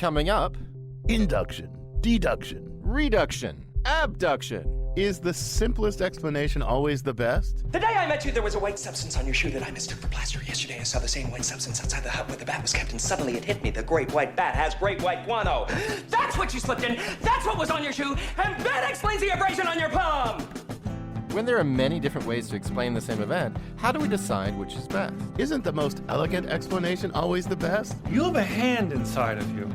Coming up, Induction, deduction, reduction, abduction. Is the simplest explanation always the best? The day I met you, there was a white substance on your shoe that I mistook for plaster. Yesterday, I saw the same white substance outside the hut where the bat was kept, and suddenly it hit me. The great white bat has great white guano. That's what you slipped in. That's what was on your shoe, and that explains the abrasion on your palm. When there are many different ways to explain the same event, how do we decide which is best? Isn't the most elegant explanation always the best? You have a hand inside of you.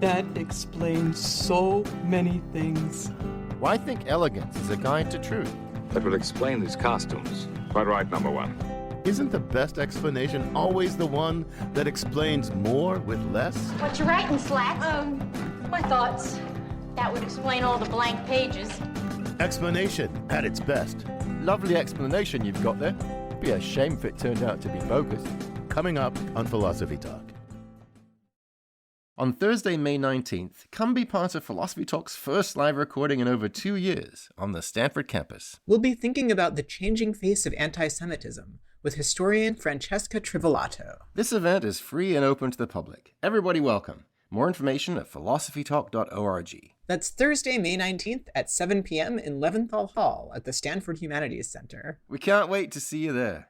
That explains so many things. Why think elegance is a guide to truth? That will explain these costumes. Quite right, number one. Isn't the best explanation always the one that explains more with less? What you writing, Slats? My thoughts. That would explain all the blank pages. Explanation at its best. Lovely explanation you've got there. Be a shame if it turned out to be bogus. Coming up on Philosophy Talk. On Thursday, May 19th, come be part of Philosophy Talk's first live recording in over 2 years on the Stanford campus. We'll be thinking about the changing face of anti-Semitism with historian Francesca Trivolato. This event is free and open to the public. Everybody welcome. More information at philosophytalk.org. That's Thursday, May 19th at 7 p.m. in Leventhal Hall at the Stanford Humanities Center. We can't wait to see you there.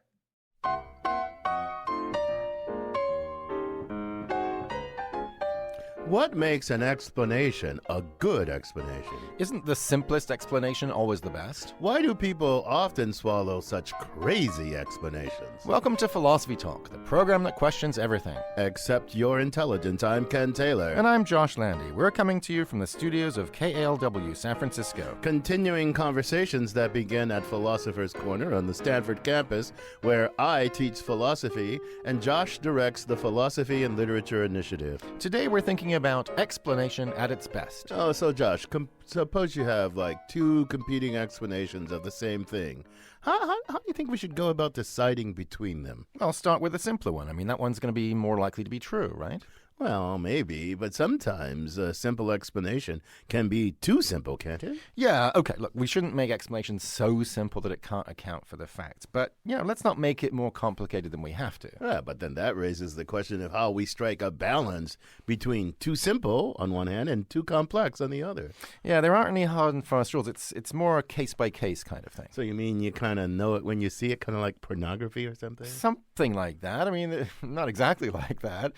What makes an explanation a good explanation? Isn't the simplest explanation always the best? Why do people often swallow such crazy explanations? Welcome to Philosophy Talk, the program that questions everything. Except you're intelligent. I'm Ken Taylor. And I'm Josh Landy. We're coming to you from the studios of KALW San Francisco. Continuing conversations that begin at Philosopher's Corner on the Stanford campus, where I teach philosophy and Josh directs the Philosophy and Literature Initiative. Today we're thinking about explanation at its best. Oh, so Josh, suppose you have like two competing explanations of the same thing. How do you think we should go about deciding between them? I'll start with the simpler one. I mean, that one's going to be more likely to be true, right? Well, maybe, but sometimes a simple explanation can be too simple, can't it? Yeah, okay, look, we shouldn't make explanations so simple that it can't account for the facts. But, let's not make it more complicated than we have to. Yeah, but then that raises the question of how we strike a balance between too simple on one hand and too complex on the other. Yeah, there aren't any hard and fast rules. It's more a case-by-case kind of thing. So you mean you kind of know it when you see it, kind of like pornography or something? Something like that. I mean, not exactly like that.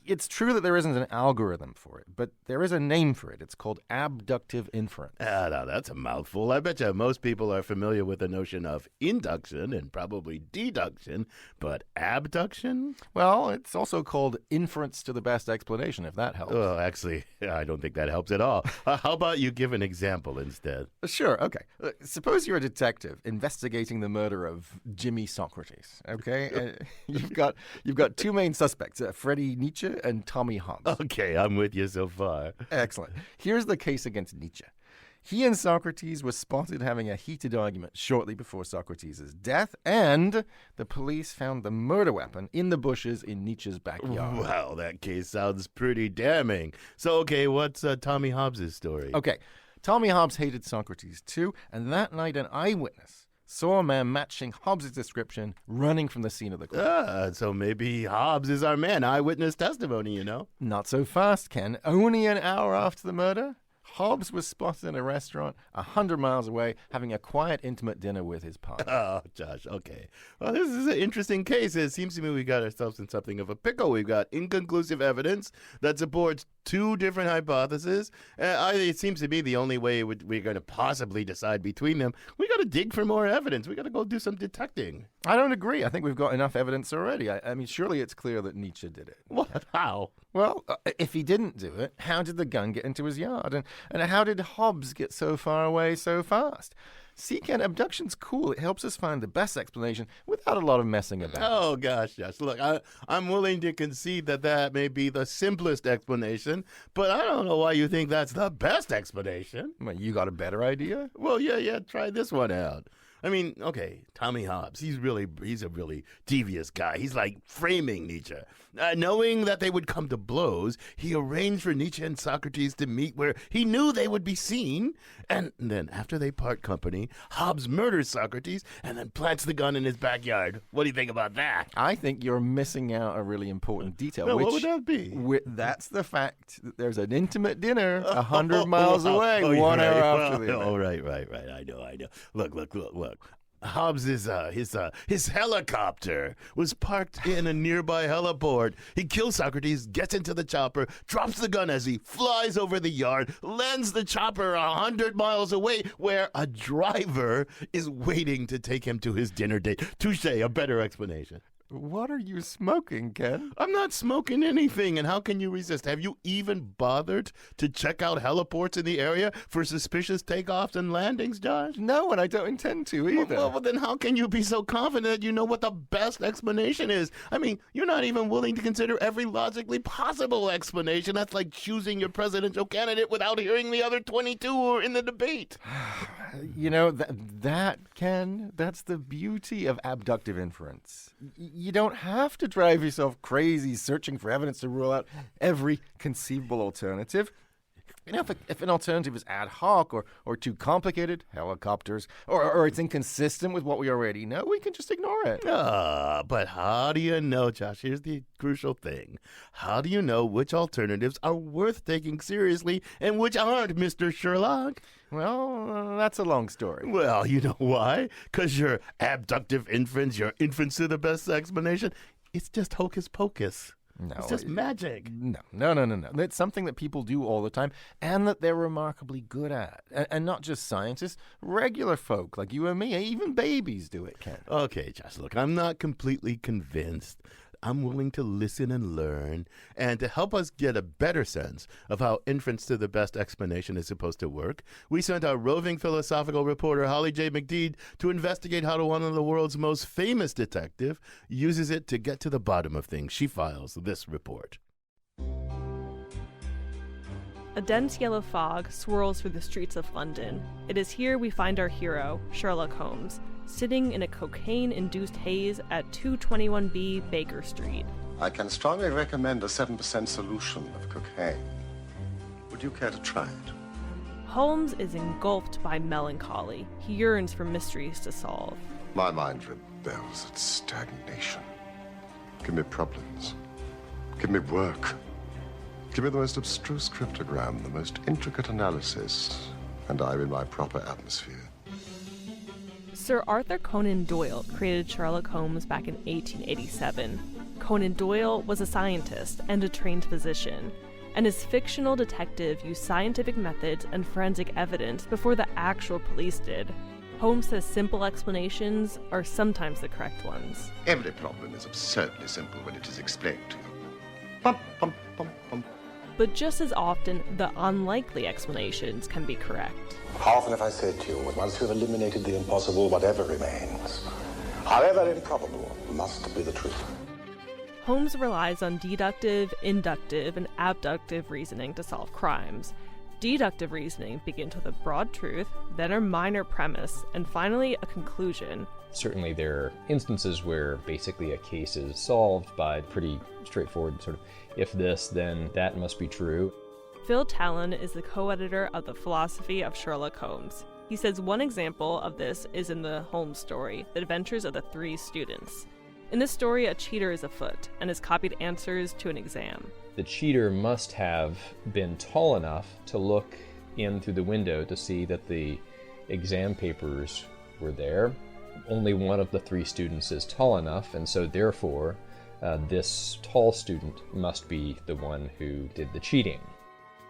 It's true that there isn't an algorithm for it, but there is a name for it. It's called abductive inference. Now that's a mouthful. I bet you most people are familiar with the notion of induction and probably deduction, but abduction? Well, it's also called inference to the best explanation, if that helps. Well, actually, I don't think that helps at all. How about you give an example instead? Sure, okay. Suppose you're a detective investigating the murder of Jimmy Socrates, okay? You've got two main suspects, Freddie Nietzsche and Tommy Hobbes. Okay, I'm with you so far. Excellent. Here's the case against Nietzsche. He and Socrates were spotted having a heated argument shortly before Socrates' death, and the police found the murder weapon in the bushes in Nietzsche's backyard. Well, that case sounds pretty damning. So, okay, what's Tommy Hobbes' story? Okay, Tommy Hobbes hated Socrates too, and that night an eyewitness saw a man matching Hobbes' description running from the scene of the crime. So maybe Hobbes is our man. Eyewitness testimony, Not so fast, Ken. Only an hour after the murder, Hobbes was spotted in a restaurant 100 miles away having a quiet, intimate dinner with his partner. Oh, Josh, okay. Well, this is an interesting case. It seems to me we got ourselves in something of a pickle. We've got inconclusive evidence that supports two different hypotheses. It seems to be the only way we're going to possibly decide between them. We got to dig for more evidence. We got to go do some detecting. I don't agree. I think we've got enough evidence already. I mean, surely it's clear that Nietzsche did it. What? How? Well, if he didn't do it, how did the gun get into his yard? And how did Hobbes get so far away so fast? See, Ken, abduction's cool. It helps us find the best explanation without a lot of messing about. Oh, gosh, Josh. Look, I'm willing to concede that may be the simplest explanation, but I don't know why you think that's the best explanation. Well, you got a better idea? Well, yeah, try this one out. I mean, okay, Tommy Hobbes, he's a really devious guy. He's like framing Nietzsche. Knowing that they would come to blows, he arranged for Nietzsche and Socrates to meet where he knew they would be seen. And then after they part company, Hobbes murders Socrates and then plants the gun in his backyard. What do you think about that? I think you're missing out a really important detail. What would that be? That's the fact that there's an intimate dinner 100 miles away, 1 hour after the event. Oh, right. I know. Look. Hobbes' his helicopter was parked in a nearby heliport. He kills Socrates, gets into the chopper, drops the gun as he flies over the yard, lands the chopper 100 miles away, where a driver is waiting to take him to his dinner date. Touche, a better explanation. What are you smoking, Ken? I'm not smoking anything, and how can you resist? Have you even bothered to check out heliports in the area for suspicious takeoffs and landings, Josh? No, and I don't intend to either. Well, then how can you be so confident that you know what the best explanation is? I mean, you're not even willing to consider every logically possible explanation. That's like choosing your presidential candidate without hearing the other 22 who are in the debate. You know, that, Ken, that's the beauty of abductive inference. You don't have to drive yourself crazy searching for evidence to rule out every conceivable alternative. You know, if an alternative is ad hoc or too complicated, helicopters, or it's inconsistent with what we already know, we can just ignore it. But how do you know, Josh? Here's the crucial thing. How do you know which alternatives are worth taking seriously and which aren't, Mr. Sherlock? Well, that's a long story. Well, you know why? Because your abductive inference, your inference to the best explanation, it's just hocus pocus. No, it's just magic. No. It's something that people do all the time and that they're remarkably good at. And not just scientists, regular folk like you and me, even babies do it, Ken. Okay, Josh, look, I'm not completely convinced. I'm willing to listen and learn, and to help us get a better sense of how inference to the best explanation is supposed to work, we sent our roving philosophical reporter Holly J. McDeed to investigate how one of the world's most famous detective uses it to get to the bottom of things. She files this report. A dense yellow fog swirls through the streets of London. It is here we find our hero, Sherlock Holmes, sitting in a cocaine-induced haze at 221B Baker Street. I can strongly recommend a 7% solution of cocaine. Would you care to try it? Holmes is engulfed by melancholy. He yearns for mysteries to solve. My mind rebels at stagnation. Give me problems. Give me work. Give me the most abstruse cryptogram, the most intricate analysis, and I'm in my proper atmosphere. Sir Arthur Conan Doyle created Sherlock Holmes back in 1887. Conan Doyle was a scientist and a trained physician, and his fictional detective used scientific methods and forensic evidence before the actual police did. Holmes says simple explanations are sometimes the correct ones. Every problem is absurdly simple when it is explained to you. Pum, pum, pum, pum. But just as often, the unlikely explanations can be correct. How often have I said to you, once you have eliminated the impossible, whatever remains, however improbable, must be the truth. Holmes relies on deductive, inductive, and abductive reasoning to solve crimes. Deductive reasoning begins with a broad truth, then a minor premise, and finally a conclusion. Certainly there are instances where basically a case is solved by pretty straightforward sort of, if this, then that must be true. Phil Talon is the co-editor of The Philosophy of Sherlock Holmes. He says one example of this is in the Holmes story, The Adventures of the Three Students. In this story, a cheater is afoot and has copied answers to an exam. The cheater must have been tall enough to look in through the window to see that the exam papers were there. Only one of the three students is tall enough, and so therefore this tall student must be the one who did the cheating.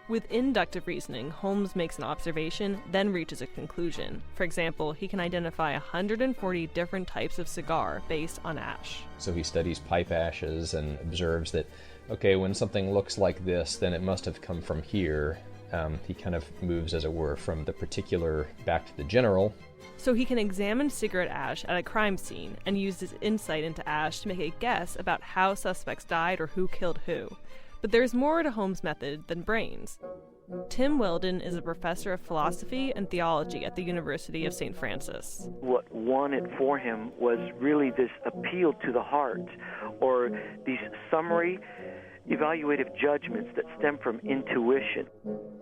With inductive reasoning, Holmes makes an observation, then reaches a conclusion. For example, he can identify 140 different types of cigar based on ash. So he studies pipe ashes and observes that, okay, when something looks like this, then it must have come from here. He kind of moves, as it were, from the particular back to the general. So he can examine cigarette ash at a crime scene and use his insight into ash to make a guess about how suspects died or who killed who. But there's more to Holmes' method than brains. Tim Weldon is a professor of philosophy and theology at the University of St. Francis. What won it for him was really this appeal to the heart, or these summary evaluative judgments that stem from intuition.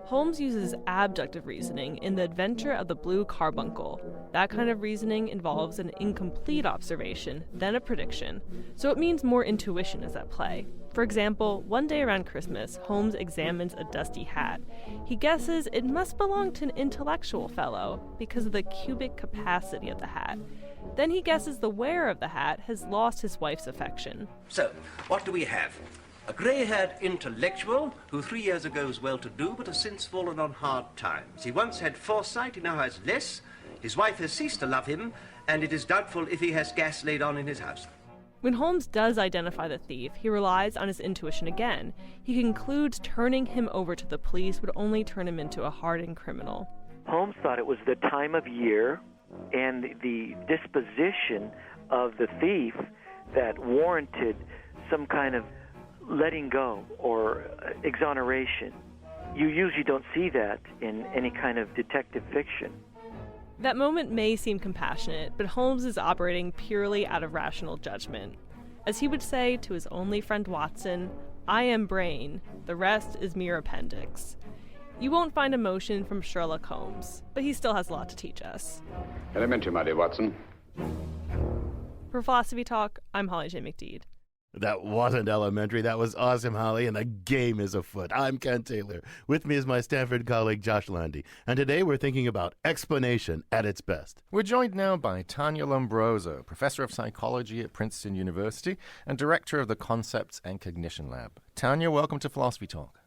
Holmes uses abductive reasoning in The Adventure of the Blue Carbuncle. That kind of reasoning involves an incomplete observation, then a prediction, so it means more intuition is at play. For example, one day around Christmas, Holmes examines a dusty hat. He guesses it must belong to an intellectual fellow because of the cubic capacity of the hat. Then he guesses the wearer of the hat has lost his wife's affection. So, what do we have? A grey-haired intellectual who 3 years ago was well-to-do but has since fallen on hard times. He once had foresight, he now has less. His wife has ceased to love him, and it is doubtful if he has gas laid on in his house. When Holmes does identify the thief, he relies on his intuition again. He concludes turning him over to the police would only turn him into a hardened criminal. Holmes thought it was the time of year and the disposition of the thief that warranted some kind of letting go or exoneration. You usually don't see that in any kind of detective fiction. That moment may seem compassionate, but Holmes is operating purely out of rational judgment. As he would say to his only friend Watson, "I am brain, the rest is mere appendix." You won't find emotion from Sherlock Holmes, but he still has a lot to teach us. Elementary, my dear Watson. For Philosophy Talk, I'm Holly J. McDeed. That wasn't elementary. That was awesome, Holly, and the game is afoot. I'm Ken Taylor. With me is my Stanford colleague, Josh Landy. And today we're thinking about explanation at its best. We're joined now by Tania Lombrozo, professor of psychology at Princeton University and director of the Concepts and Cognition Lab. Tania, welcome to Philosophy Talk.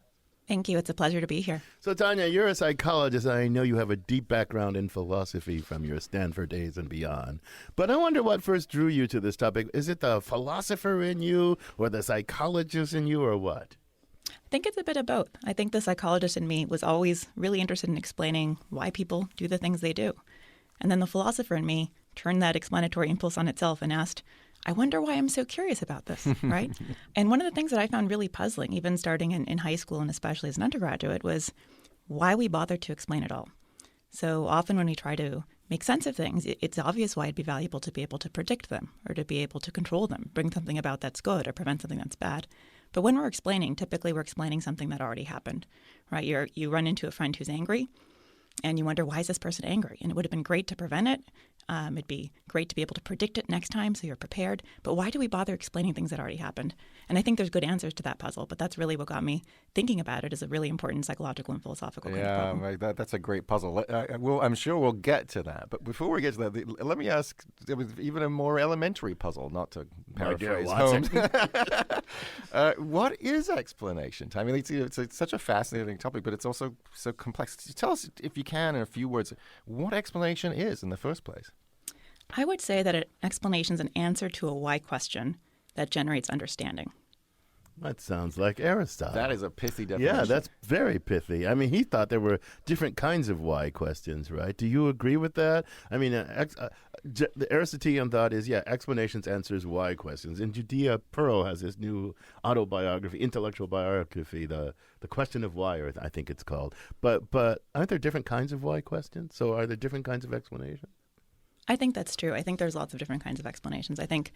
Thank you. It's a pleasure to be here. So, Tania, you're a psychologist, and I know you have a deep background in philosophy from your Stanford days and beyond. But I wonder what first drew you to this topic. Is it the philosopher in you or the psychologist in you or what? I think it's a bit of both. I think the psychologist in me was always really interested in explaining why people do the things they do. And then the philosopher in me turned that explanatory impulse on itself and asked, I wonder why I'm so curious about this, right? And one of the things that I found really puzzling, even starting in high school and especially as an undergraduate, was why we bother to explain it all. So often when we try to make sense of things, it's obvious why it'd be valuable to be able to predict them or to be able to control them, bring something about that's good or prevent something that's bad. But when we're explaining, typically we're explaining something that already happened, right? You run into a friend who's angry and you wonder, why is this person angry? And it would have been great to prevent it. It'd be great to be able to predict it next time so you're prepared. But why do we bother explaining things that already happened? And I think there's good answers to that puzzle, but that's really what got me thinking about it as a really important psychological and philosophical kind of problem. Yeah, that's a great puzzle. I'm sure we'll get to that. But before we get to that, let me ask, it was even a more elementary puzzle, not to paraphrase Holmes. What is explanation? I mean, it's such a fascinating topic, but it's also so complex. Tell us, if you can, in a few words, what explanation is in the first place. I would say that an explanation is an answer to a why question that generates understanding. That sounds like Aristotle. That is a pithy definition. Yeah, that's very pithy. I mean, he thought there were different kinds of why questions, right? Do you agree with that? I mean, the Aristotelian thought is, explanations answers why questions. And Judea Pearl has this new autobiography, intellectual biography, the question of why, or I think it's called. But aren't there different kinds of why questions? So are there different kinds of explanations? I think that's true. I think there's lots of different kinds of explanations. I think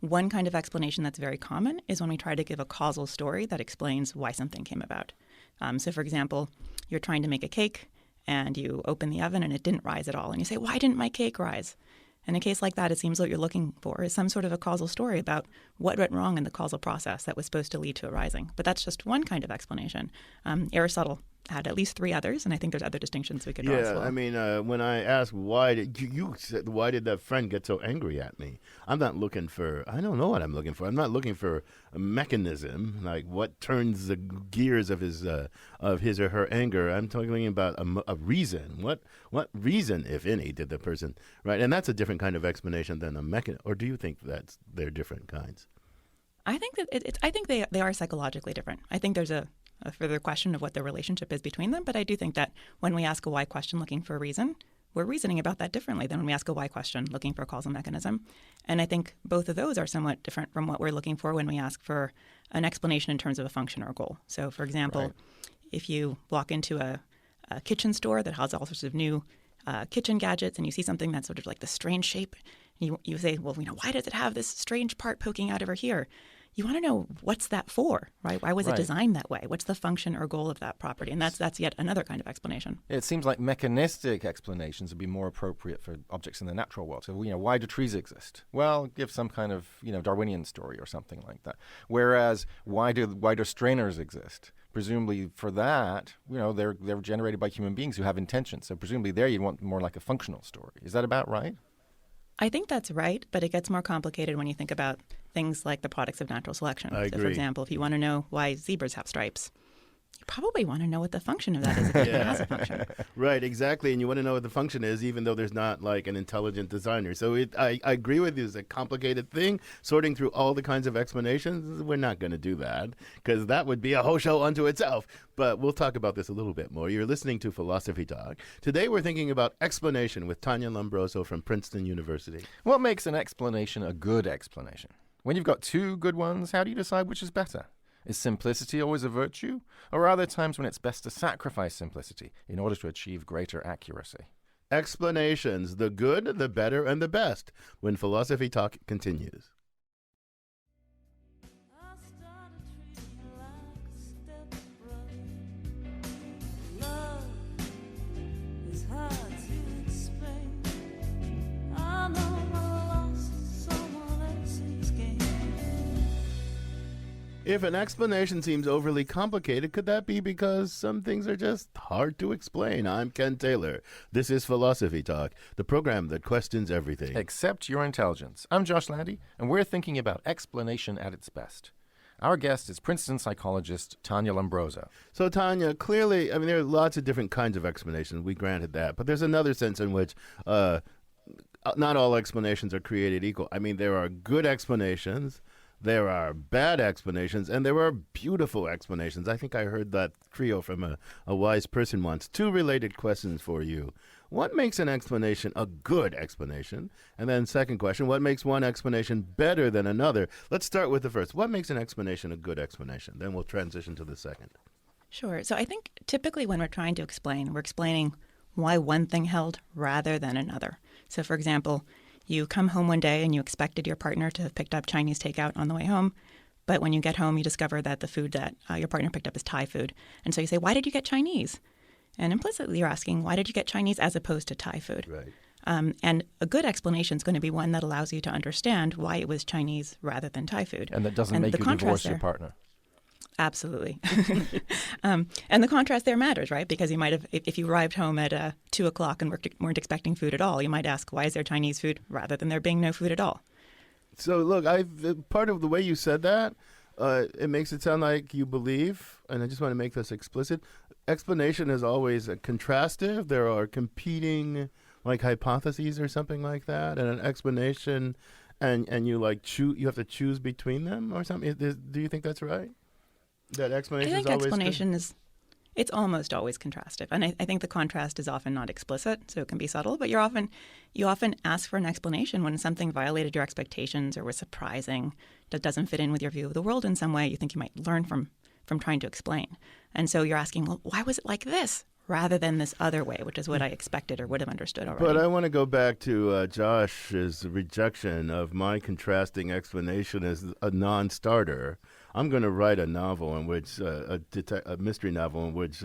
one kind of explanation that's very common is when we try to give a causal story that explains why something came about. So, for example, you're trying to make a cake and you open the oven and it didn't rise at all. And you say, why didn't my cake rise? In a case like that, it seems what you're looking for is some sort of a causal story about what went wrong in the causal process that was supposed to lead to a rising. But that's just one kind of explanation. Aristotle had at least three others, and I think there's other distinctions we could draw as well. I mean, when I asked why did that friend get so angry at me? I'm not looking for, I don't know what I'm looking for. I'm not looking for a mechanism, like what turns the gears of his or her anger. I'm talking about a reason. What reason, if any, did the person, right? And that's a different kind of explanation than a mechanism. Or do you think they're different kinds? I think that I think they are psychologically different. I think there's a further question of what the relationship is between them. But I do think that when we ask a why question looking for a reason, we're reasoning about that differently than when we ask a why question looking for a causal mechanism. And I think both of those are somewhat different from what we're looking for when we ask for an explanation in terms of a function or a goal. So, for example, if you walk into a kitchen store that has all sorts of new kitchen gadgets and you see something that's sort of like the strange shape, you say, well, why does it have this strange part poking out over here? You want to know what's that for, right? Why was it designed that way? What's the function or goal of that property? And that's yet another kind of explanation. It seems like mechanistic explanations would be more appropriate for objects in the natural world. So, why do trees exist? Well, give some kind of, Darwinian story or something like that. Whereas, why do strainers exist? Presumably for that, they're generated by human beings who have intentions. So presumably there you'd want more like a functional story. Is that about right? I think that's right, but it gets more complicated when you think about things like the products of natural selection. I So, agree. for example, if you want to know why zebras have stripes, you probably want to know what the function of that is if it even has a function. Right, exactly. And you want to know what the function is, even though there's not like an intelligent designer. So I agree with you. It's a complicated thing. Sorting through all the kinds of explanations, we're not going to do that because that would be a whole show unto itself. But we'll talk about this a little bit more. You're listening to Philosophy Talk. Today we're thinking about explanation with Tania Lombrozo from Princeton University. What makes an explanation a good explanation? When you've got two good ones, how do you decide which is better? Is simplicity always a virtue? Or are there times when it's best to sacrifice simplicity in order to achieve greater accuracy? Explanations, the good, the better, and the best, when Philosophy Talk continues. If an explanation seems overly complicated, could that be because some things are just hard to explain? I'm Ken Taylor. This is Philosophy Talk, the program that questions everything. Except your intelligence. I'm Josh Landy, and we're thinking about explanation at its best. Our guest is Princeton psychologist Tania Lombrozo. So, Tania, clearly, there are lots of different kinds of explanations. We granted that. But there's another sense in which not all explanations are created equal. There are good explanations. There are bad explanations, and there are beautiful explanations. I think I heard that trio from a wise person once. Two related questions for you. What makes an explanation a good explanation? And then second question, what makes one explanation better than another? Let's start with the first. What makes an explanation a good explanation? Then we'll transition to the second. Sure. So I think typically when we're trying to explain, we're explaining why one thing held rather than another. So, for example, you come home one day and you expected your partner to have picked up Chinese takeout on the way home, but when you get home, you discover that the food that your partner picked up is Thai food. And so you say, why did you get Chinese? And implicitly you're asking, why did you get Chinese as opposed to Thai food? Right. And a good explanation is going to be one that allows you to understand why it was Chinese rather than Thai food. And that doesn't make you divorce your partner. Absolutely. And the contrast there matters, right? Because you might have, if you arrived home at 2 o'clock and weren't expecting food at all, you might ask, why is there Chinese food rather than there being no food at all? So, look, part of the way you said that, it makes it sound like you believe, and I just want to make this explicit, explanation is always contrastive. There are competing, hypotheses or something like that, and an explanation, and you you have to choose between them or something. Do you think that's right? That explanation I think is always explanation it's almost always contrastive. And I think the contrast is often not explicit, so it can be subtle, but you often ask for an explanation when something violated your expectations or was surprising, that doesn't fit in with your view of the world in some way you think you might learn from trying to explain. And so you're asking, well, why was it like this rather than this other way, which is what I expected or would have understood already. But I want to go back to Josh's rejection of my contrasting explanation as a non-starter. I'm going to write a novel in which, a mystery novel in which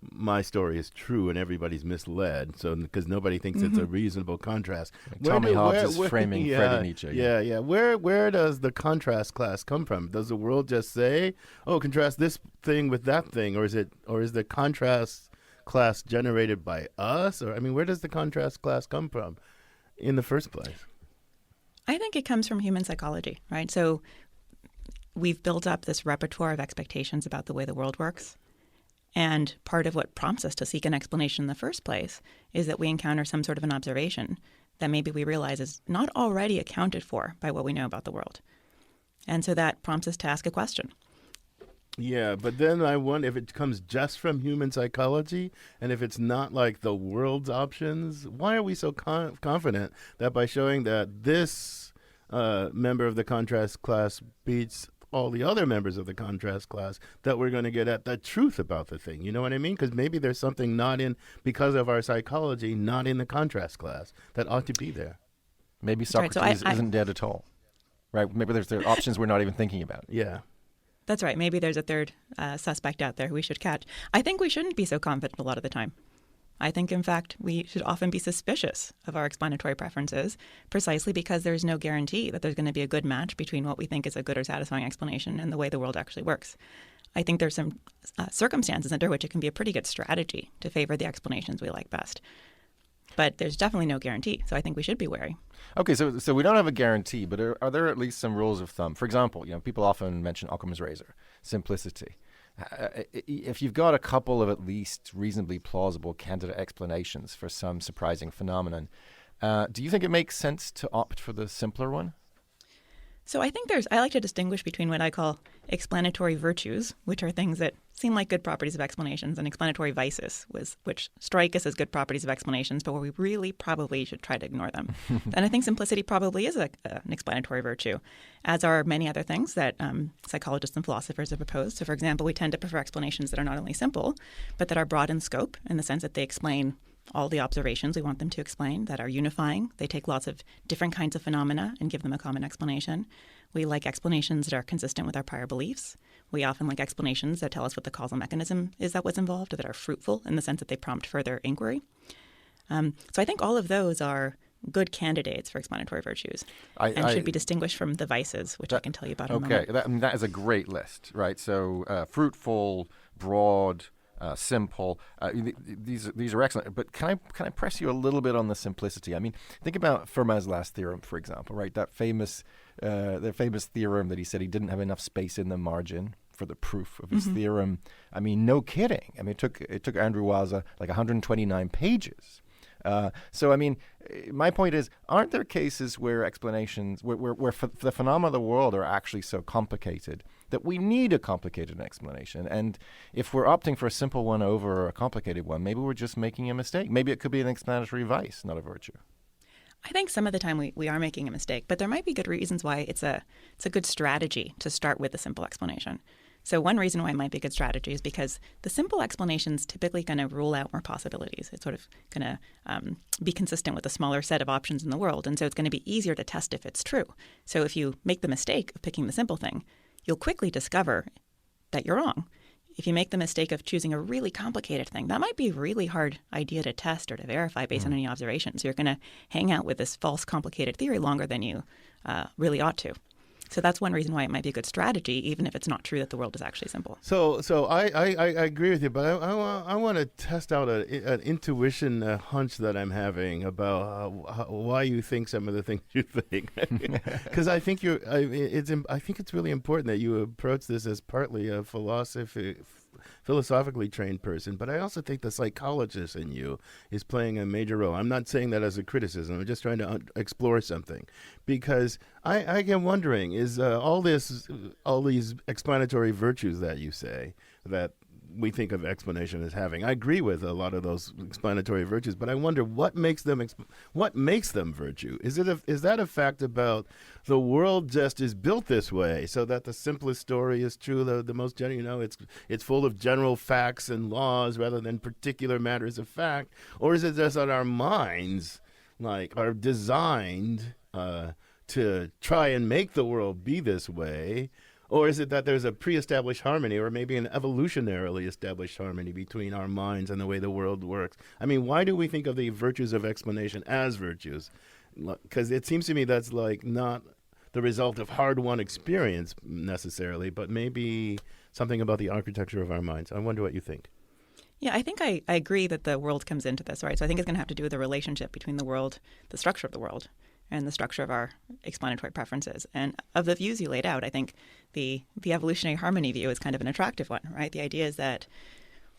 my story is true and everybody's misled, so because nobody thinks it's a reasonable contrast. Tommy Hobbes is framing Freddie Nietzsche. Yeah. Where does the contrast class come from? Does the world just say, "Oh, contrast this thing with that thing," or is the contrast class generated by us? Or where does the contrast class come from in the first place? I think it comes from human psychology, right? So we've built up this repertoire of expectations about the way the world works. And part of what prompts us to seek an explanation in the first place is that we encounter some sort of an observation that maybe we realize is not already accounted for by what we know about the world. And so that prompts us to ask a question. Yeah, but then I wonder if it comes just from human psychology, and if it's not like the world's options, why are we so confident that by showing that this member of the contrast class beats all the other members of the contrast class that we're going to get at the truth about the thing. You know what I mean? Because maybe there's something because of our psychology, not in the contrast class that ought to be there. Maybe Socrates isn't dead at all, right? Maybe there are options we're not even thinking about. Yeah. That's right. Maybe there's a third suspect out there we should catch. I think we shouldn't be so confident a lot of the time. I think, in fact, we should often be suspicious of our explanatory preferences precisely because there's no guarantee that there's going to be a good match between what we think is a good or satisfying explanation and the way the world actually works. I think there's some circumstances under which it can be a pretty good strategy to favor the explanations we like best. But there's definitely no guarantee, so I think we should be wary. Okay, so we don't have a guarantee, but are there at least some rules of thumb? For example, people often mention Occam's razor, simplicity. If you've got a couple of at least reasonably plausible candidate explanations for some surprising phenomenon, do you think it makes sense to opt for the simpler one? So I think I like to distinguish between what I call explanatory virtues, which are things that seem like good properties of explanations, and explanatory vices, which strike us as good properties of explanations, but where we really probably should try to ignore them. And I think simplicity probably is an explanatory virtue, as are many other things that psychologists and philosophers have proposed. So, for example, we tend to prefer explanations that are not only simple, but that are broad in scope in the sense that they explain all the observations we want them to explain, that are unifying. They take lots of different kinds of phenomena and give them a common explanation. We like explanations that are consistent with our prior beliefs. We often like explanations that tell us what the causal mechanism is that was involved, or that are fruitful in the sense that they prompt further inquiry. So I think all of those are good candidates for explanatory virtues and should be distinguished from the vices, which I can tell you about in a moment. Okay, that is a great list, right? So fruitful, broad, simple. These are excellent. But can I press you a little bit on the simplicity? I mean, think about Fermat's last theorem, for example, right? That famous theorem that he said he didn't have enough space in the margin for the proof of his theorem. I mean, no kidding. I mean, it took Andrew Weiser like 129 pages. So, I mean, my point is, aren't there cases where explanations, where the phenomena of the world are actually so complicated that we need a complicated explanation? And if we're opting for a simple one over a complicated one, maybe we're just making a mistake. Maybe it could be an explanatory vice, not a virtue. I think some of the time we are making a mistake, but there might be good reasons why it's a good strategy to start with a simple explanation. So one reason why it might be a good strategy is because the simple explanation's typically going to rule out more possibilities. It's sort of going to be consistent with a smaller set of options in the world, and so it's going to be easier to test if it's true. So if you make the mistake of picking the simple thing, you'll quickly discover that you're wrong. If you make the mistake of choosing a really complicated thing, that might be a really hard idea to test or to verify based on any observations. You're going to hang out with this false complicated theory longer than you really ought to. So that's one reason why it might be a good strategy, even if it's not true that the world is actually simple. So I agree with you, but I want to test out an intuition hunch that I'm having about why you think some of the things you think. Because I think I think it's really important that you approach this as partly a philosophically trained person, but I also think the psychologist in you is playing a major role. I'm not saying that as a criticism. I'm just trying to explore something, because I get wondering, is all these explanatory virtues that you say that we think of explanation as having. I agree with a lot of those explanatory virtues, but I wonder what makes them virtue. Is that a fact about the world just is built this way, so that the simplest story is true, the most general, it's full of general facts and laws rather than particular matters of fact, or is it just that our minds are designed to try and make the world be this way? Or is it that there's a pre-established harmony, or maybe an evolutionarily established harmony between our minds and the way the world works? I mean, why do we think of the virtues of explanation as virtues? Because it seems to me that's not the result of hard-won experience necessarily, but maybe something about the architecture of our minds. I wonder what you think. Yeah, I think I agree that the world comes into this, right? So I think it's going to have to do with the relationship between the world, the structure of the world, and the structure of our explanatory preferences. And of the views you laid out, I think the evolutionary harmony view is kind of an attractive one, right? The idea is that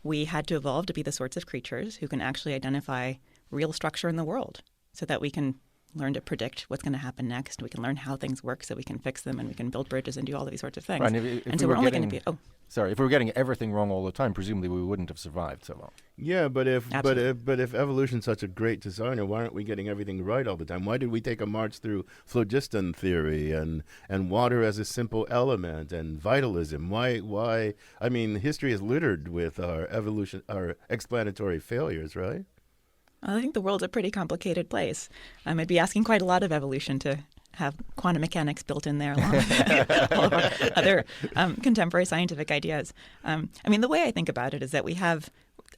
we had to evolve to be the sorts of creatures who can actually identify real structure in the world so that we can learn to predict what's going to happen next. We can learn how things work so we can fix them, and we can build bridges and do all of these sorts of things. Right, and so we're only going to be... Sorry, if we were getting everything wrong all the time, presumably we wouldn't have survived so long. Yeah, but if evolution's such a great designer, why aren't we getting everything right all the time? Why did we take a march through phlogiston theory and water as a simple element and vitalism? Why? I mean, history is littered with our explanatory failures, right? I think the world's a pretty complicated place. I'd be asking quite a lot of evolution to have quantum mechanics built in there along with all of our other contemporary scientific ideas. I mean, the way I think about it is that we have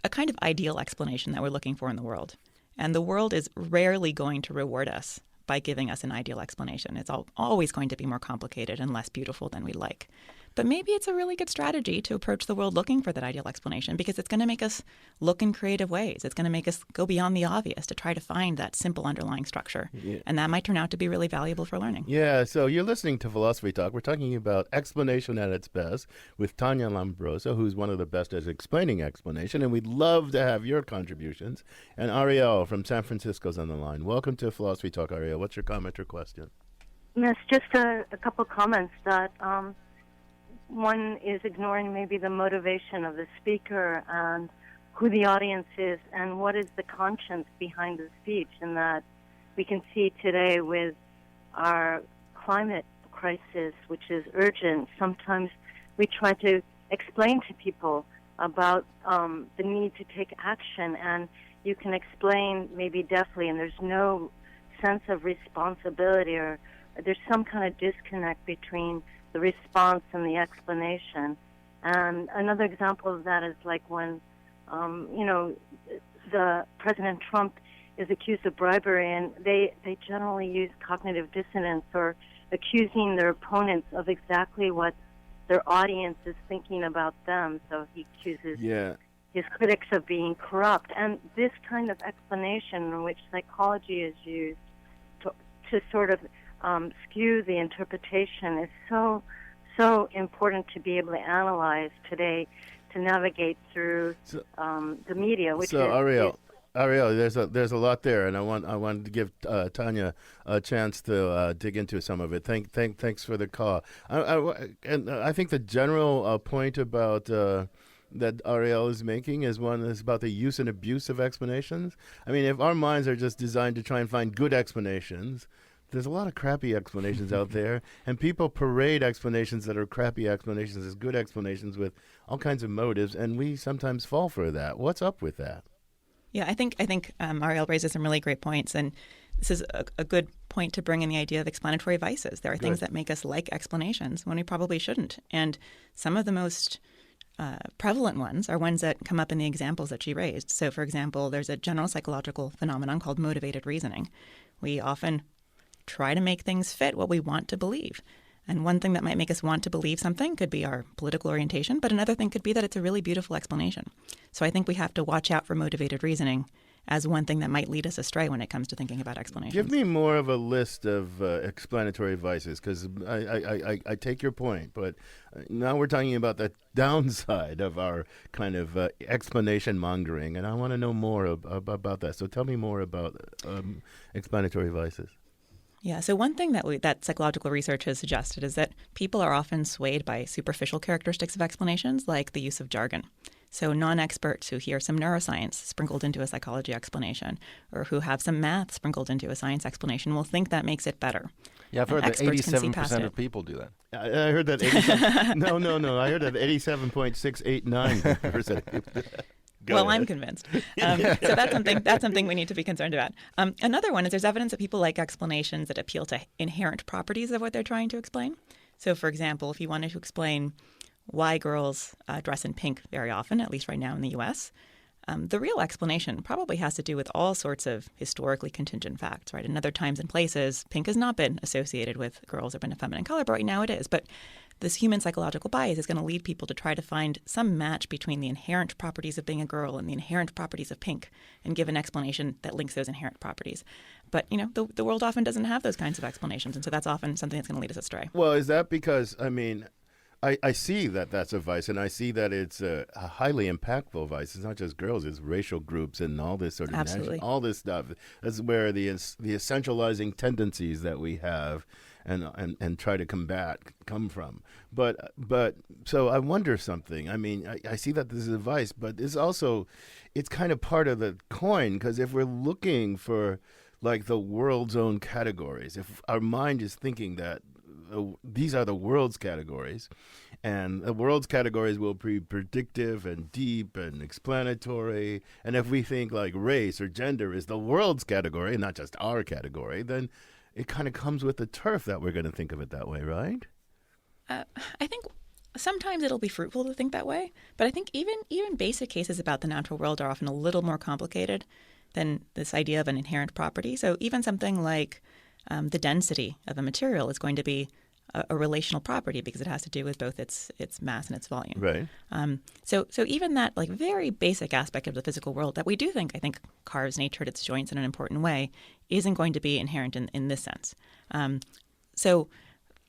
a kind of ideal explanation that we're looking for in the world. And the world is rarely going to reward us by giving us an ideal explanation. It's always going to be more complicated and less beautiful than we like. But maybe it's a really good strategy to approach the world looking for that ideal explanation, because it's going to make us look in creative ways. It's going to make us go beyond the obvious to try to find that simple underlying structure. Yeah. And that might turn out to be really valuable for learning. Yeah, so you're listening to Philosophy Talk. We're talking about explanation at its best with Tania Lombrozo, who's one of the best at explaining explanation. And we'd love to have your contributions. And Ariel from San Francisco's on the line. Welcome to Philosophy Talk, Ariel. What's your comment or question? Yes, just a couple comments that... one is ignoring maybe the motivation of the speaker and who the audience is and what is the conscience behind the speech, and that we can see today with our climate crisis, which is urgent. Sometimes we try to explain to people about the need to take action, and you can explain maybe deftly, and there's no sense of responsibility, or there's some kind of disconnect between the response and the explanation. And another example of that is like when, the President Trump is accused of bribery, and they generally use cognitive dissonance or accusing their opponents of exactly what their audience is thinking about them. So he accuses his critics of being corrupt. And this kind of explanation in which psychology is used to sort of skew the interpretation is so important to be able to analyze today, to navigate through the media. Which so Ariel, there's a lot there, and I wanted to give Tania a chance to dig into some of it. Thanks for the call. I think the general point about that Ariel is making is about the use and abuse of explanations. I mean, if our minds are just designed to try and find good explanations, there's a lot of crappy explanations out there, and people parade explanations that are crappy explanations as good explanations with all kinds of motives, and we sometimes fall for that. What's up with that? Yeah, I think Ariel raises some really great points, and this is a good point to bring in the idea of explanatory vices. There are things that make us like explanations when we probably shouldn't, and some of the most prevalent ones are ones that come up in the examples that she raised. So, for example, there's a general psychological phenomenon called motivated reasoning. We often try to make things fit what we want to believe. And one thing that might make us want to believe something could be our political orientation, but another thing could be that it's a really beautiful explanation. So I think we have to watch out for motivated reasoning as one thing that might lead us astray when it comes to thinking about explanations. Give me more of a list of explanatory vices, because I take your point, but now we're talking about the downside of our kind of explanation mongering, and I want to know more about that. So tell me more about explanatory vices. Yeah, so one thing that psychological research has suggested is that people are often swayed by superficial characteristics of explanations, like the use of jargon. So non-experts who hear some neuroscience sprinkled into a psychology explanation, or who have some math sprinkled into a science explanation, will think that makes it better. Yeah, I've heard that 87% of people do that. I heard that 87. No. I heard that 87.689% of people do that. Well, I'm convinced. So that's something we need to be concerned about. Another one is there's evidence that people like explanations that appeal to inherent properties of what they're trying to explain. So, for example, if you wanted to explain why girls dress in pink very often, at least right now in the U.S., the real explanation probably has to do with all sorts of historically contingent facts, right? In other times and places, pink has not been associated with girls or been a feminine color, but right now it is. But this human psychological bias is going to lead people to try to find some match between the inherent properties of being a girl and the inherent properties of pink and give an explanation that links those inherent properties. But, the world often doesn't have those kinds of explanations, and so that's often something that's going to lead us astray. Well, is that because, I see that that's a vice, and I see that it's a highly impactful vice. It's not just girls; it's racial groups and all this sort of Absolutely. all this stuff. That's where the essentializing tendencies that we have and try to combat come from. But so I wonder something. I mean, I see that this is a vice, but it's kind of part of the coin, because if we're looking for like the world's own categories, if our mind is thinking that these are the world's categories, and the world's categories will be predictive and deep and explanatory, and if we think like race or gender is the world's category and not just our category, then it kind of comes with the turf that we're going to think of it that way, right? I think sometimes it'll be fruitful to think that way, but I think even basic cases about the natural world are often a little more complicated than this idea of an inherent property. So even something like the density of a material is going to be a relational property because it has to do with both its mass and its volume. Right. So even that like very basic aspect of the physical world that we do think, I think, carves nature at its joints in an important way, isn't going to be inherent in this sense. So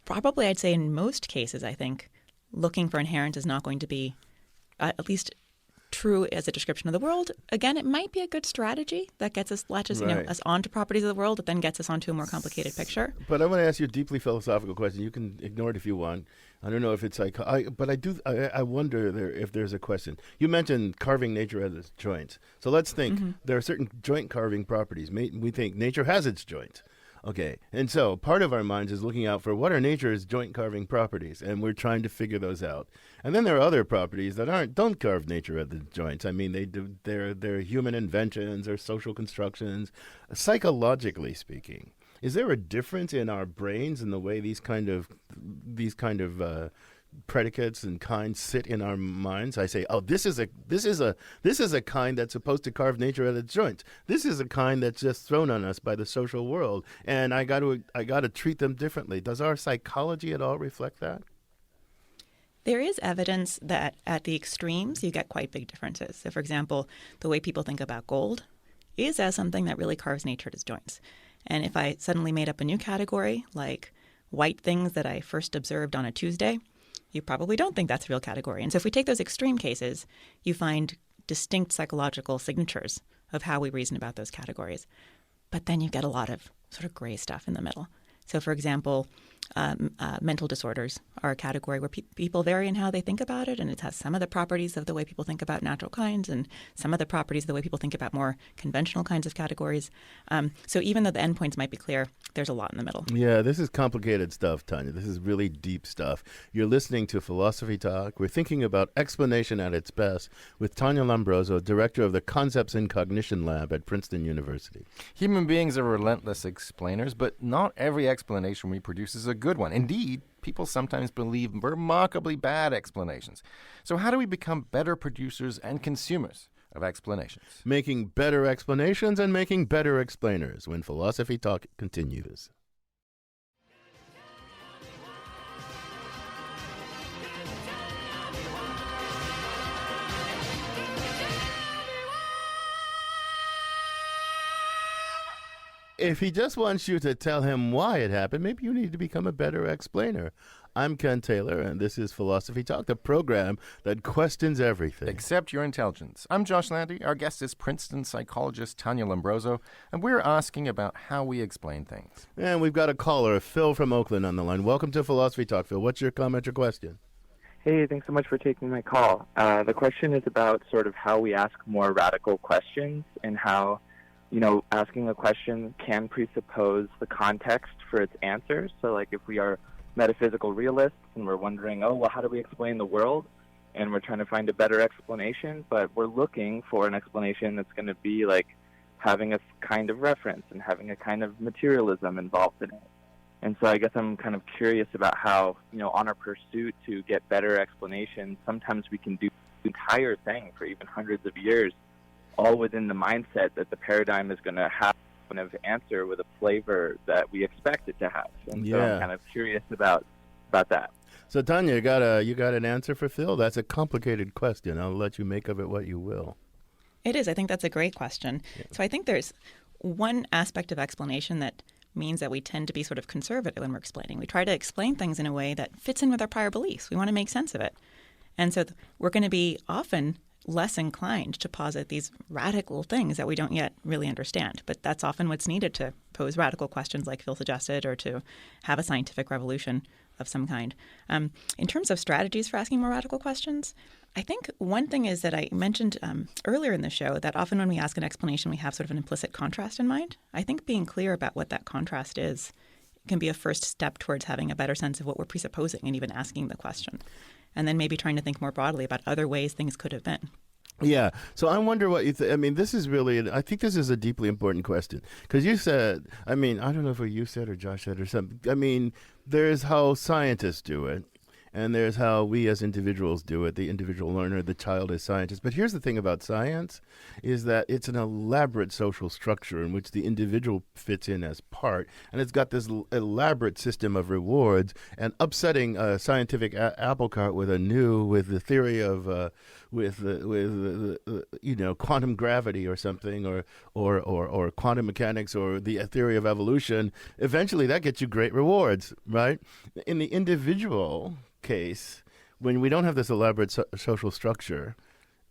probably I'd say in most cases, I think, looking for inherent is not going to be at least true as a description of the world. Again, it might be a good strategy that latches us onto properties of the world that then gets us onto a more complicated picture. But I want to ask you a deeply philosophical question. You can ignore it if you want. I don't know if it's but I wonder if there's a question. You mentioned carving nature at its joints. So let's think there are certain joint carving properties. We think nature has its joints. Okay, and so part of our minds is looking out for what are nature's joint carving properties, and we're trying to figure those out. And then there are other properties that don't carve nature at the joints. I mean, they're human inventions or social constructions. Psychologically speaking, is there a difference in our brains in the way these kind of predicates and kinds sit in our minds? I say, oh, this is a kind that's supposed to carve nature at its joints. This is a kind that's just thrown on us by the social world, and I got to treat them differently. Does our psychology at all reflect that? There is evidence that at the extremes you get quite big differences. So, for example, the way people think about gold is as something that really carves nature at its joints. And if I suddenly made up a new category like white things that I first observed on a Tuesday, you probably don't think that's a real category. And so if we take those extreme cases, you find distinct psychological signatures of how we reason about those categories. But then you get a lot of sort of gray stuff in the middle. So, for example, mental disorders are a category where people vary in how they think about it, and it has some of the properties of the way people think about natural kinds and some of the properties of the way people think about more conventional kinds of categories. So even though the endpoints might be clear, there's a lot in the middle. Yeah, this is complicated stuff, Tania. This is really deep stuff. You're listening to Philosophy Talk. We're thinking about explanation at its best with Tania Lombrozo, director of the Concepts in Cognition Lab at Princeton University. Human beings are relentless explainers, but not every explanation we produce is a good one. Indeed, people sometimes believe remarkably bad explanations. So how do we become better producers and consumers of explanations? Making better explanations and making better explainers when Philosophy Talk continues. If he just wants you to tell him why it happened, maybe you need to become a better explainer. I'm Ken Taylor, and this is Philosophy Talk, the program that questions everything. Except your intelligence. I'm Josh Landy. Our guest is Princeton psychologist Tania Lombrozo, and we're asking about how we explain things. And we've got a caller, Phil from Oakland, on the line. Welcome to Philosophy Talk, Phil. What's your comment or question? Hey, thanks so much for taking my call. The question is about sort of how we ask more radical questions and how, asking a question can presuppose the context for its answers. So, like, if we are metaphysical realists and we're wondering, how do we explain the world? And we're trying to find a better explanation, but we're looking for an explanation that's going to be like having a kind of reference and having a kind of materialism involved in it. And so I guess I'm kind of curious about how, on our pursuit to get better explanations, sometimes we can do the entire thing for even hundreds of years, all within the mindset that the paradigm is going to have kind of answer with a flavor that we expect it to have. And so I'm kind of curious about that. So, Tania, you got an answer for Phil? That's a complicated question. I'll let you make of it what you will. It is. I think that's a great question. Yeah. So I think there's one aspect of explanation that means that we tend to be sort of conservative when we're explaining. We try to explain things in a way that fits in with our prior beliefs. We want to make sense of it. And so we're going to be often less inclined to posit these radical things that we don't yet really understand. But that's often what's needed to pose radical questions like Phil suggested, or to have a scientific revolution of some kind. In terms of strategies for asking more radical questions, I think one thing is that I mentioned earlier in the show that often when we ask an explanation, we have sort of an implicit contrast in mind. I think being clear about what that contrast is can be a first step towards having a better sense of what we're presupposing and even asking the question. And then maybe trying to think more broadly about other ways things could have been. Yeah. So I wonder what you think. I mean, this is really, I think this is a deeply important question. Because you said, I mean, I don't know if what you said or Josh said or something. I mean, there's how scientists do it. And there's how we as individuals do it, the individual learner, the child as scientist. But here's the thing about science, is that it's an elaborate social structure in which the individual fits in as part. And it's got this elaborate system of rewards, and upsetting a scientific apple cart with the theory of, quantum gravity or something, or quantum mechanics, or the theory of evolution, eventually that gets you great rewards, right? In the individual case, when we don't have this elaborate social structure,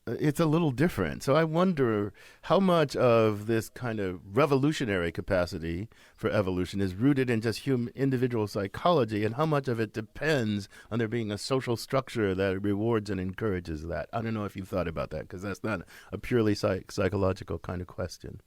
it's a little different. So I wonder how much of this kind of revolutionary capacity for evolution is rooted in just individual psychology, and how much of it depends on there being a social structure that rewards and encourages that. I don't know if you've thought about that, because that's not a purely psychological kind of question.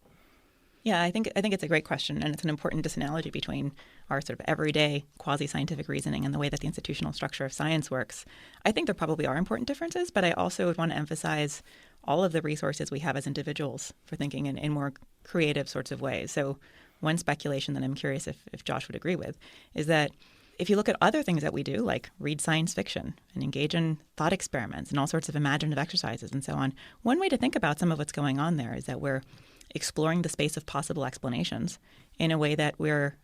Yeah, I think it's a great question, and it's an important disanalogy between our sort of everyday quasi-scientific reasoning and the way that the institutional structure of science works. I think there probably are important differences, but I also would want to emphasize all of the resources we have as individuals for thinking in more creative sorts of ways. So one speculation that I'm curious if Josh would agree with is that if you look at other things that we do, like read science fiction and engage in thought experiments and all sorts of imaginative exercises and so on, one way to think about some of what's going on there is that we're exploring the space of possible explanations in a way that we're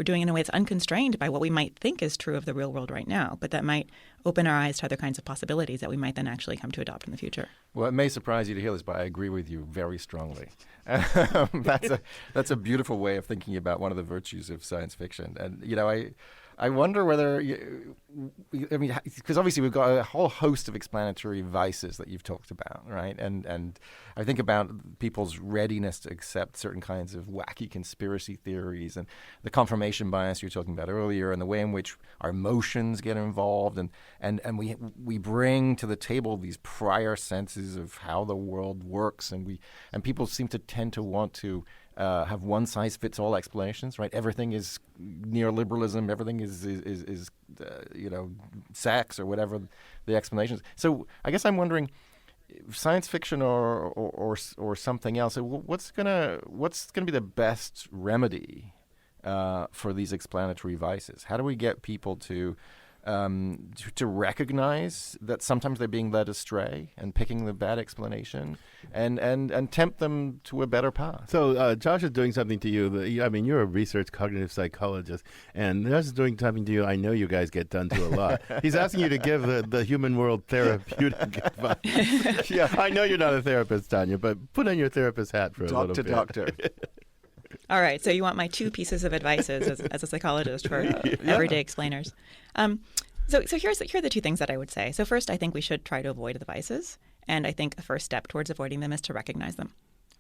doing in a way that's unconstrained by what we might think is true of the real world right now, but that might open our eyes to other kinds of possibilities that we might then actually come to adopt in the future. Well, it may surprise you to hear this, but I agree with you very strongly. That's a beautiful way of thinking about one of the virtues of science fiction. And, I wonder whether, because obviously we've got a whole host of explanatory vices that you've talked about, right? And I think about people's readiness to accept certain kinds of wacky conspiracy theories, and the confirmation bias you were talking about earlier, and the way in which our emotions get involved, and we bring to the table these prior senses of how the world works, and people seem to tend to want to have one-size-fits-all explanations, right? Everything is neoliberalism. Everything is sex or whatever the explanations. So I guess I'm wondering, science fiction or something else. What's gonna be the best remedy for these explanatory vices? How do we get people to recognize that sometimes they're being led astray and picking the bad explanation, and tempt them to a better path? So Josh is doing something to you. You're a research cognitive psychologist, and Josh is doing something to you I know you guys get done to a lot. He's asking you to give the human world therapeutic advice. Yeah, I know you're not a therapist, Tania, but put on your therapist hat for a little bit. Doctor. All right, so you want my two pieces of advice as a psychologist for everyday explainers. So here are the two things that I would say. So first, I think we should try to avoid the vices. And I think the first step towards avoiding them is to recognize them,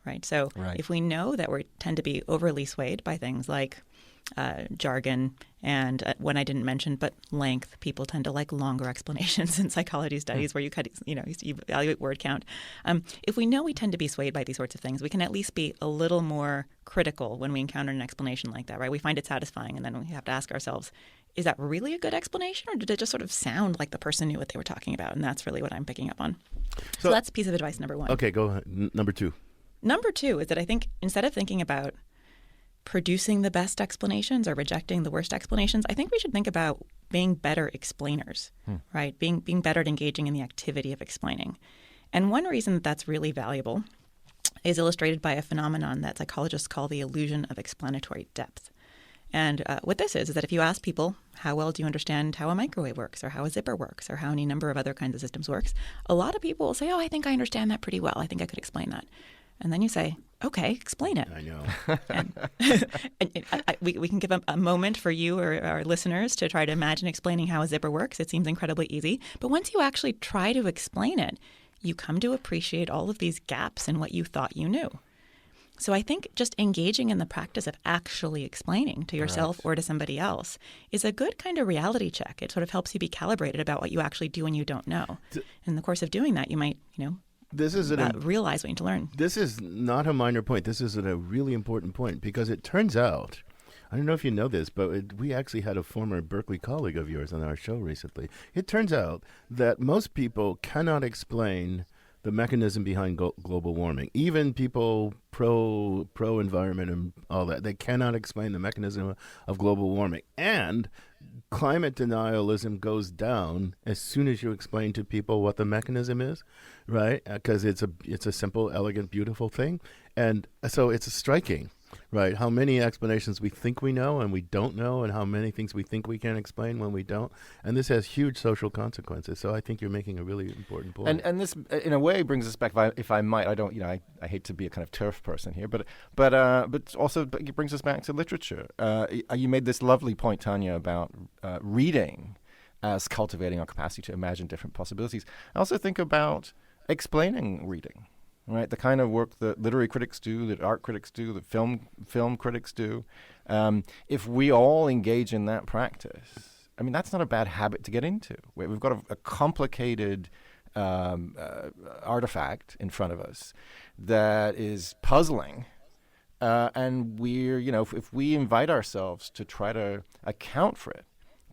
right? So if we know that we tend to be overly swayed by things like jargon and one I didn't mention, but length. People tend to like longer explanations in psychology studies where you evaluate word count. If we know we tend to be swayed by these sorts of things, we can at least be a little more critical when we encounter an explanation like that, right? We find it satisfying, and then we have to ask ourselves, is that really a good explanation, or did it just sort of sound like the person knew what they were talking about? And that's really what I'm picking up on. So that's piece of advice number one. Okay, go ahead. Number two. Number two is that I think instead of thinking about producing the best explanations or rejecting the worst explanations, I think we should think about being better explainers, right? Being better at engaging in the activity of explaining. And one reason that that's really valuable is illustrated by a phenomenon that psychologists call the illusion of explanatory depth. And what this is that if you ask people, how well do you understand how a microwave works, or how a zipper works, or how any number of other kinds of systems works, a lot of people will say, oh, I think I understand that pretty well. I think I could explain that. And then you say, okay, explain it. I know. We can give a moment for you or our listeners to try to imagine explaining how a zipper works. It seems incredibly easy. But once you actually try to explain it, you come to appreciate all of these gaps in what you thought you knew. So I think just engaging in the practice of actually explaining to yourself or to somebody else is a good kind of reality check. It sort of helps you be calibrated about what you actually do and you don't know. In the course of doing that, you might, this is realize what you need to learn. This is not a minor point. This is a really important point because it turns out, I don't know if you know this, but we actually had a former Berkeley colleague of yours on our show recently. It turns out that most people cannot explain the mechanism behind global warming. Even people pro environment and all that, they cannot explain the mechanism of global warming. And climate denialism goes down as soon as you explain to people what the mechanism is, right? Because it's a simple, elegant, beautiful thing. And so it's striking, right? How many explanations we think we know and we don't know, and how many things we think we can explain when we don't. And this has huge social consequences. So I think you're making a really important point. And this, in a way, brings us back. If I might, I don't. I hate to be a kind of turf person here, but also it brings us back to literature. You made this lovely point, Tania, about reading as cultivating our capacity to imagine different possibilities. I also think about explaining reading. Right, the kind of work that literary critics do, that art critics do, that film critics do. If we all engage in that practice, I mean, that's not a bad habit to get into. We've got a complicated artifact in front of us that is puzzling, and we're, if we invite ourselves to try to account for it,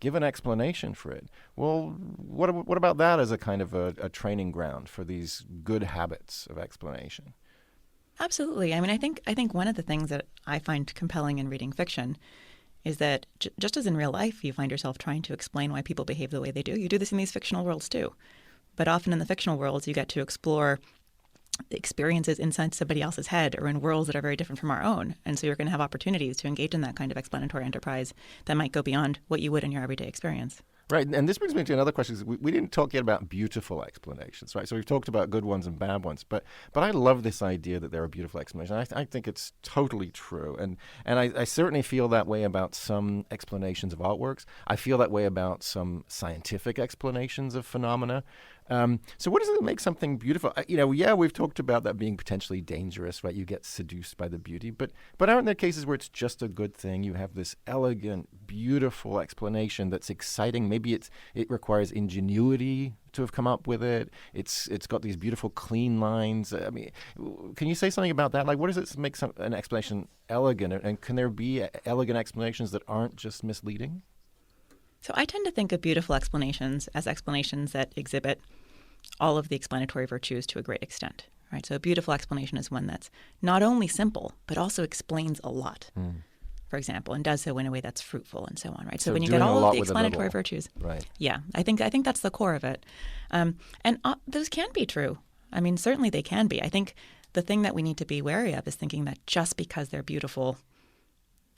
give an explanation for it. Well, what about that as a kind of a training ground for these good habits of explanation? Absolutely. I mean, I think one of the things that I find compelling in reading fiction is that just as in real life, you find yourself trying to explain why people behave the way they do. You do this in these fictional worlds too. But often in the fictional worlds, you get to explore experiences inside somebody else's head or in worlds that are very different from our own. And so you're going to have opportunities to engage in that kind of explanatory enterprise that might go beyond what you would in your everyday experience. Right, and this brings me to another question. We didn't talk yet about beautiful explanations, right? So we've talked about good ones and bad ones, but I love this idea that there are beautiful explanations. I think it's totally true, and I certainly feel that way about some explanations of artworks. I feel that way about some scientific explanations of phenomena. So what does it make something beautiful? We've talked about that being potentially dangerous, right? You get seduced by the beauty, but aren't there cases where it's just a good thing? You have this elegant, beautiful explanation that's exciting. Maybe it requires ingenuity to have come up with it. It's got these beautiful, clean lines. I mean, can you say something about that? Like, what does it make an explanation elegant? And can there be elegant explanations that aren't just misleading? So I tend to think of beautiful explanations as explanations that exhibit all of the explanatory virtues to a great extent, right? So a beautiful explanation is one that's not only simple, but also explains a lot, for example, and does so in a way that's fruitful and so on, right? So when you get all of the explanatory virtues, right? Yeah, I think that's the core of it. And those can be true. I mean, certainly they can be. I think the thing that we need to be wary of is thinking that just because they're beautiful,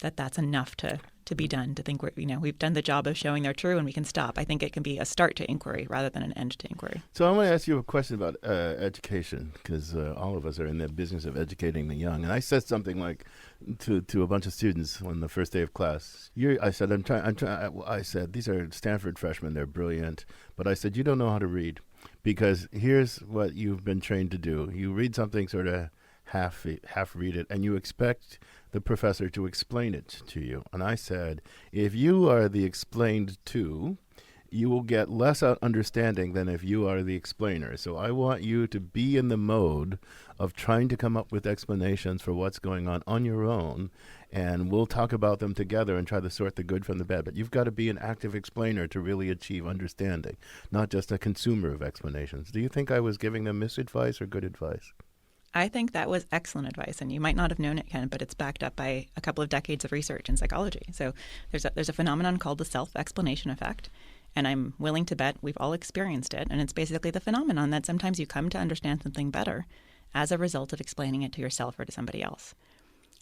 that's enough to be done, to think we've done the job of showing they're true and we can stop. I think it can be a start to inquiry rather than an end to inquiry. So I want to ask you a question about education, because all of us are in the business of educating the young. And I said something like to a bunch of students on the first day of class. I said, these are Stanford freshmen, they're brilliant. But I said, you don't know how to read, because here's what you've been trained to do. You read something, sort of half read it, and you expect the professor to explain it to you. And I said, if you are the explained to, you will get less understanding than if you are the explainer. So I want you to be in the mode of trying to come up with explanations for what's going on your own, and we'll talk about them together and try to sort the good from the bad. But you've got to be an active explainer to really achieve understanding, not just a consumer of explanations. Do you think I was giving them misadvice or good advice? I think that was excellent advice, and you might not have known it, Ken, but it's backed up by a couple of decades of research in psychology. So there's a phenomenon called the self-explanation effect, and I'm willing to bet we've all experienced it, and it's basically the phenomenon that sometimes you come to understand something better as a result of explaining it to yourself or to somebody else.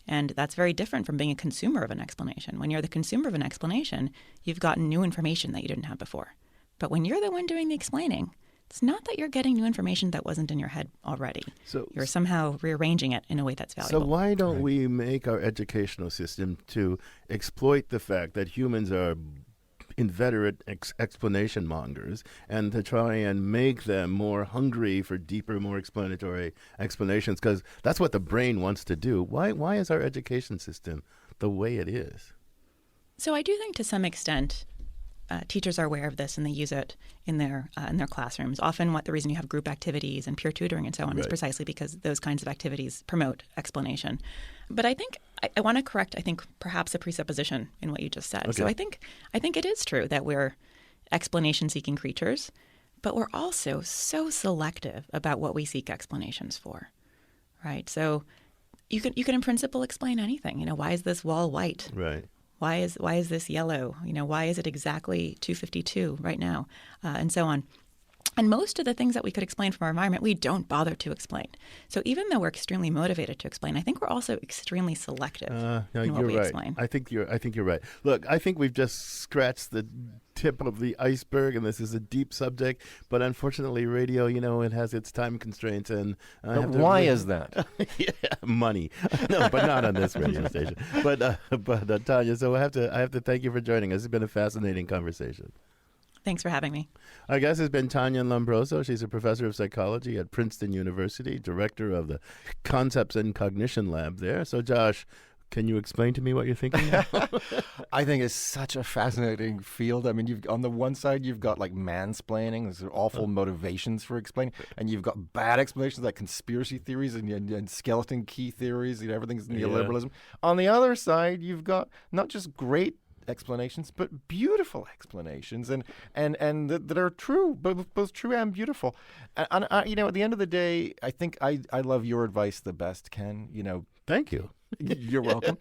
And that's very different from being a consumer of an explanation. When you're the consumer of an explanation, you've gotten new information that you didn't have before. But when you're the one doing the explaining, it's not that you're getting new information that wasn't in your head already. So you're somehow rearranging it in a way that's valuable. So why don't we make our educational system to exploit the fact that humans are inveterate explanation mongers and to try and make them more hungry for deeper, more explanatory explanations? Because that's what the brain wants to do. Why is our education system the way it is? So I do think to some extent teachers are aware of this and they use it in their classrooms. Often the reason you have group activities and peer tutoring and so on is precisely because those kinds of activities promote explanation. But I think I want to correct, perhaps a presupposition in what you just said. Okay. So I think it is true that we're explanation-seeking creatures, but we're also so selective about what we seek explanations for, right? So you can in principle explain anything. Why is this wall white? Right. Why is this yellow? Why is it exactly 2:52 right now? And so on. And most of the things that we could explain from our environment, we don't bother to explain. So even though we're extremely motivated to explain, I think we're also extremely selective in what we explain. I think you're right. Look, I think we've just scratched the tip of the iceberg, and this is a deep subject. But unfortunately, radio, it has its time constraints, and why is that? Yeah, money. No, but not on this radio station. But Tania, so I have to thank you for joining us. It's been a fascinating conversation. Thanks for having me. Our guest has been Tania Lombrozo. She's a professor of psychology at Princeton University, director of the Concepts and Cognition Lab there. So, Josh, can you explain to me what you're thinking now? I think it's such a fascinating field. I mean, on the one side, you've got like mansplaining. There's awful motivations for explaining. And you've got bad explanations like conspiracy theories and skeleton key theories. Everything's neoliberalism. On the other side, you've got not just great explanations, but beautiful explanations, and that are true, both true and beautiful. And at the end of the day, I think I love your advice the best, Ken. Thank you. You're welcome.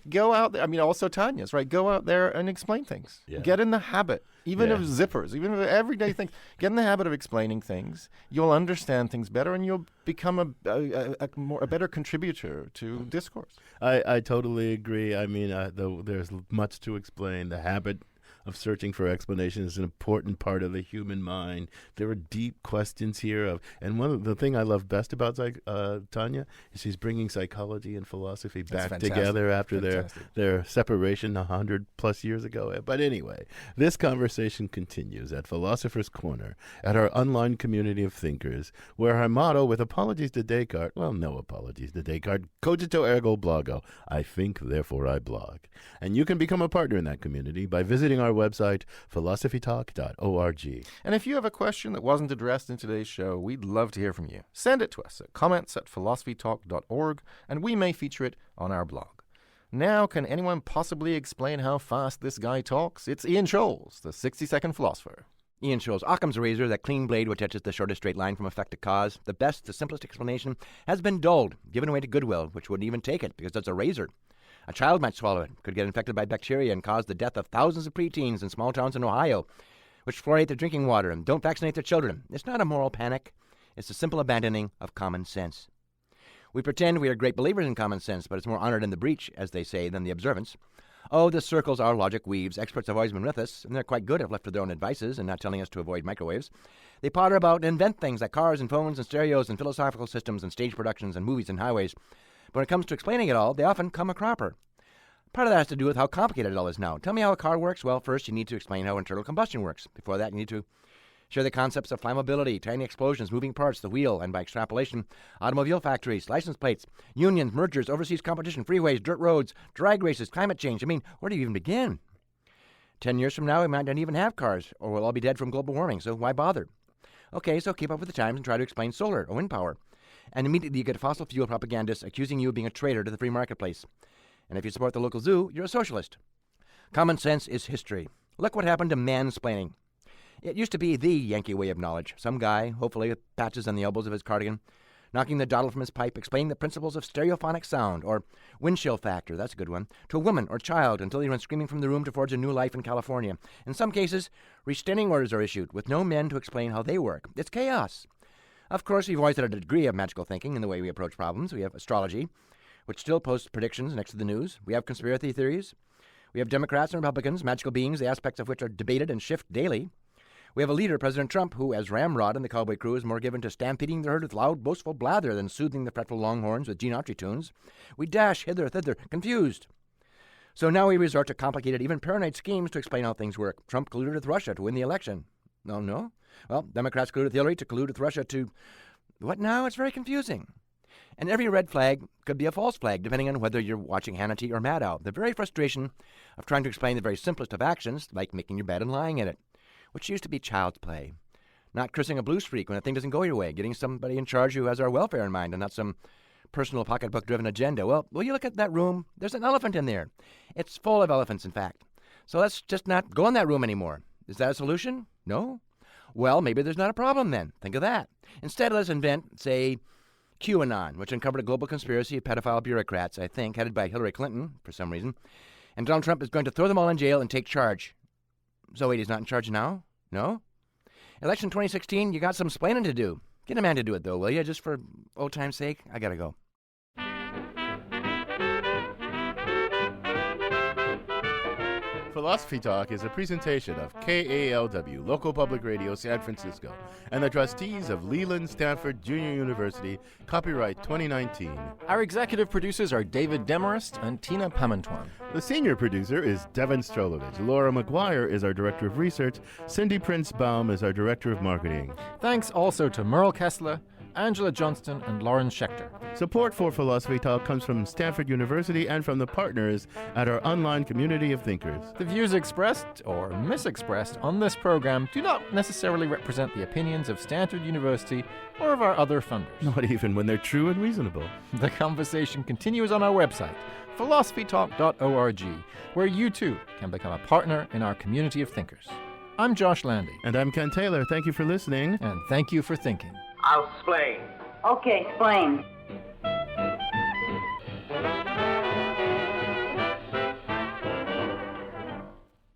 Go out there. I mean, also Tania's, right? Go out there and explain things. Yeah. Get in the habit, even of zippers, even of everyday things. Get in the habit of explaining things. You'll understand things better, and you'll become a better contributor to discourse. I totally agree. I mean, there's much to explain. The habit of searching for explanation is an important part of the human mind. There are deep questions here and one of the thing I love best about Tania is she's bringing psychology and philosophy back together after their separation 100+ years ago. But anyway, this conversation continues at Philosopher's Corner, at our online community of thinkers, where our motto, with apologies to Descartes, well, no apologies to Descartes, cogito ergo blogo, I think, therefore I blog. And you can become a partner in that community by visiting our website, philosophytalk.org. And if you have a question that wasn't addressed in today's show, we'd love to hear from you. Send it to us at comments@philosophytalk.org, and we may feature it on our blog. Now, can anyone possibly explain how fast this guy talks? It's Ian Scholes, the 60-second philosopher. Ian Scholes, Occam's razor, that clean blade which etches the shortest straight line from effect to cause, the best, the simplest explanation, has been dulled, given away to Goodwill, which wouldn't even take it because it's a razor. A child might swallow it, could get infected by bacteria and cause the death of thousands of preteens in small towns in Ohio, which fluoride their drinking water and don't vaccinate their children. It's not a moral panic. It's a simple abandoning of common sense. We pretend we are great believers in common sense, but it's more honored in the breach, as they say, than the observance. Oh, the circles our logic weaves. Experts have always been with us, and they're quite good if left to their own advices and not telling us to avoid microwaves. They potter about and invent things like cars and phones and stereos and philosophical systems and stage productions and movies and highways. But when it comes to explaining it all, they often come a cropper. Part of that has to do with how complicated it all is now. Tell me how a car works. Well, first you need to explain how internal combustion works. Before that, you need to share the concepts of flammability, tiny explosions, moving parts, the wheel, and by extrapolation, automobile factories, license plates, unions, mergers, overseas competition, freeways, dirt roads, drag races, climate change. I mean, where do you even begin? 10 years from now, we might not even have cars, or we'll all be dead from global warming, so why bother? Okay, so keep up with the times and try to explain solar or wind power. And immediately you get fossil fuel propagandists accusing you of being a traitor to the free marketplace. And if you support the local zoo, you're a socialist. Common sense is history. Look what happened to mansplaining. It used to be the Yankee way of knowledge. Some guy, hopefully with patches on the elbows of his cardigan, knocking the dottle from his pipe, explaining the principles of stereophonic sound, or wind chill factor, that's a good one, to a woman or child until he runs screaming from the room to forge a new life in California. In some cases, restraining orders are issued with no men to explain how they work. It's chaos. Of course, we've always had a degree of magical thinking in the way we approach problems. We have astrology, which still posts predictions next to the news. We have conspiracy theories. We have Democrats and Republicans, magical beings, the aspects of which are debated and shift daily. We have a leader, President Trump, who, as Ramrod and the Cowboy Crew, is more given to stampeding the herd with loud, boastful blather than soothing the fretful longhorns with Gene Autry tunes. We dash hither, thither, confused. So now we resort to complicated, even paranoid schemes to explain how things work. Trump colluded with Russia to win the election. No? Well, Democrats colluded with Hillary to collude with Russia to... What now? It's very confusing. And every red flag could be a false flag, depending on whether you're watching Hannity or Maddow. The very frustration of trying to explain the very simplest of actions, like making your bed and lying in it, which used to be child's play. Not cursing a blues freak when a thing doesn't go your way, getting somebody in charge who has our welfare in mind and not some personal pocketbook-driven agenda. Well, will you look at that room? There's an elephant in there. It's full of elephants, in fact. So let's just not go in that room anymore. Is that a solution? No? Well, maybe there's not a problem then. Think of that. Instead, let's invent, say, QAnon, which uncovered a global conspiracy of pedophile bureaucrats, I think, headed by Hillary Clinton, for some reason. And Donald Trump is going to throw them all in jail and take charge. So wait, he's not in charge now? No? Election 2016, you got some splaining to do. Get a man to do it, though, will you? Just for old time's sake? I gotta go. Philosophy Talk is a presentation of KALW, local public radio, San Francisco, and the trustees of Leland Stanford Junior University, copyright 2019. Our executive producers are David Demarest and Tina Pamantuan. The senior producer is Devin Strolovich. Laura McGuire is our director of research. Cindy Prince-Baum is our director of marketing. Thanks also to Merle Kessler, Angela Johnston, and Lauren Schechter. Support for Philosophy Talk comes from Stanford University and from the partners at our online community of thinkers. The views expressed or misexpressed on this program do not necessarily represent the opinions of Stanford University or of our other funders. Not even when they're true and reasonable. The conversation continues on our website, philosophytalk.org, where you too can become a partner in our community of thinkers. I'm Josh Landy. And I'm Ken Taylor. Thank you for listening. And thank you for thinking. I'll explain. Okay, explain.